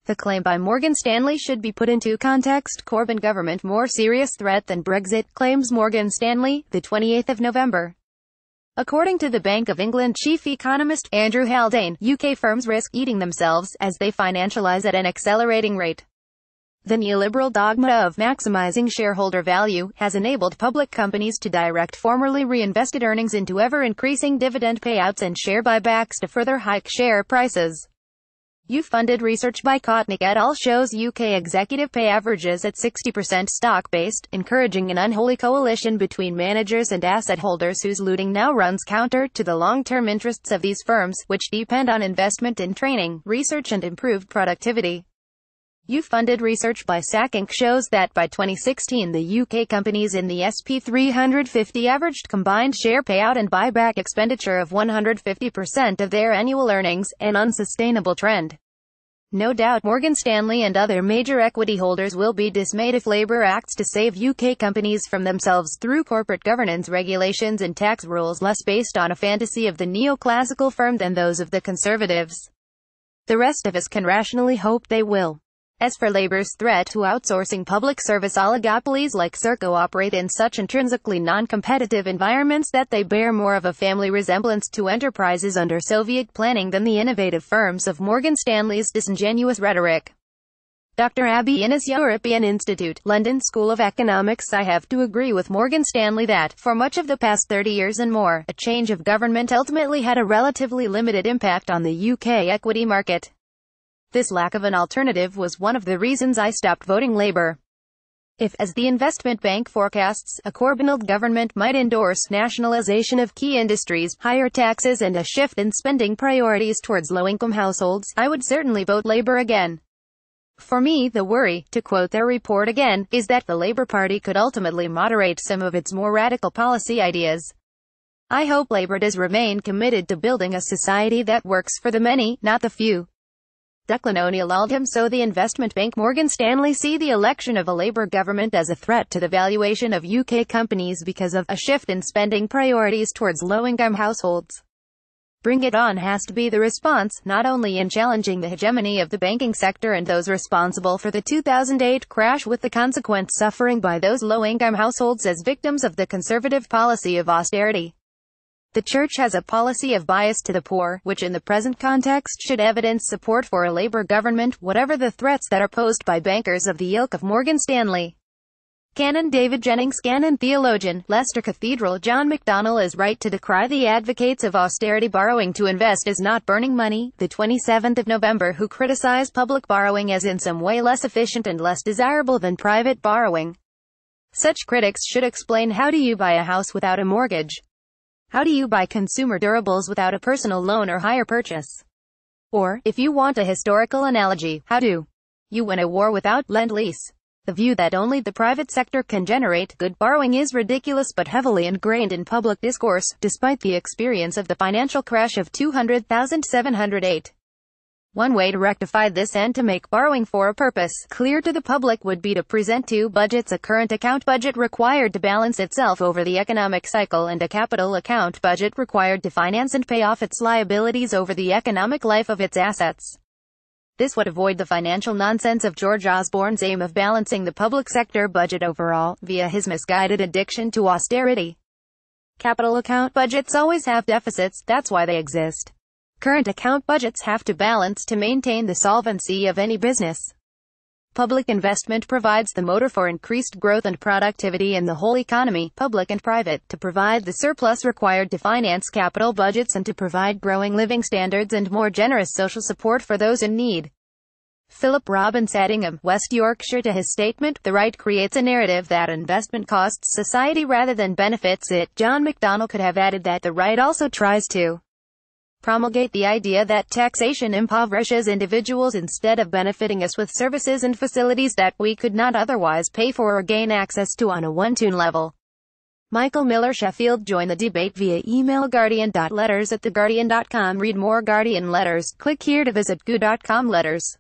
The claim by Morgan Stanley should be put into context. Corbyn government more serious threat than Brexit, claims Morgan Stanley, the 28th of November. According to the Bank of England chief economist, Andrew Haldane, UK firms risk eating themselves as they financialise at an accelerating rate. The neoliberal dogma of maximising shareholder value has enabled public companies to direct formerly reinvested earnings into ever-increasing dividend payouts and share buybacks to further hike share prices. Youth-funded research by Kotnick et al. Shows UK executive pay averages at 60% stock-based, encouraging an unholy coalition between managers and asset holders whose looting now runs counter to the long-term interests of these firms, which depend on investment in training, research and improved productivity. Youth-funded research by SAC Inc. shows that by 2016 the UK companies in the SP 350 averaged combined share payout and buyback expenditure of 150% of their annual earnings, an unsustainable trend. No doubt Morgan Stanley and other major equity holders will be dismayed if Labour acts to save UK companies from themselves through corporate governance regulations and tax rules less based on a fantasy of the neoclassical firm than those of the Conservatives. The rest of us can rationally hope they will. As for Labour's threat to outsourcing, public service oligopolies like Serco operate in such intrinsically non-competitive environments that they bear more of a family resemblance to enterprises under Soviet planning than the innovative firms of Morgan Stanley's disingenuous rhetoric. Dr. Abby Innes, European Institute, London School of Economics. I have to agree with Morgan Stanley that, for much of the past 30 years and more, a change of government ultimately had a relatively limited impact on the UK equity market. This lack of an alternative was one of the reasons I stopped voting Labour. If, as the investment bank forecasts, a Corbyn-led government might endorse nationalisation of key industries, higher taxes and a shift in spending priorities towards low-income households, I would certainly vote Labour again. For me, the worry, to quote their report again, is that the Labour Party could ultimately moderate some of its more radical policy ideas. I hope Labour does remain committed to building a society that works for the many, not the few. Declan O'Neill Oldham. So the investment bank Morgan Stanley see the election of a Labour government as a threat to the valuation of UK companies because of a shift in spending priorities towards low-income households. Bring it on has to be the response, not only in challenging the hegemony of the banking sector and those responsible for the 2008 crash with the consequent suffering by those low-income households as victims of the Conservative policy of austerity. The Church has a policy of bias to the poor, which in the present context should evidence support for a Labour government, whatever the threats that are posed by bankers of the ilk of Morgan Stanley. Canon David Jennings, canon theologian, Leicester Cathedral. John McDonnell is right to decry the advocates of austerity borrowing to invest as not burning money, the 27th of November, who criticize public borrowing as in some way less efficient and less desirable than private borrowing. Such critics should explain, how do you buy a house without a mortgage? How do you buy consumer durables without a personal loan or hire purchase? Or, if you want a historical analogy, how do you win a war without Lend-Lease? The view that only the private sector can generate good borrowing is ridiculous but heavily ingrained in public discourse, despite the experience of the financial crash of 2000-708. One way to rectify this and to make borrowing for a purpose clear to the public would be to present two budgets: a current account budget required to balance itself over the economic cycle and a capital account budget required to finance and pay off its liabilities over the economic life of its assets. This would avoid the financial nonsense of George Osborne's aim of balancing the public sector budget overall, via his misguided addiction to austerity. Capital account budgets always have deficits, that's why they exist. Current account budgets have to balance to maintain the solvency of any business. Public investment provides the motor for increased growth and productivity in the whole economy, public and private, to provide the surplus required to finance capital budgets and to provide growing living standards and more generous social support for those in need. Philip Robbins, Addingham, West Yorkshire. To his statement, the right creates a narrative that investment costs society rather than benefits it. John McDonnell could have added that the right also tries to promulgate the idea that taxation impoverishes individuals instead of benefiting us with services and facilities that we could not otherwise pay for or gain access to on a one-tune level. Michael Miller, Sheffield. Join the debate via email guardian.letters@theguardian.com. Read more Guardian letters. Click here to visit goo.com letters.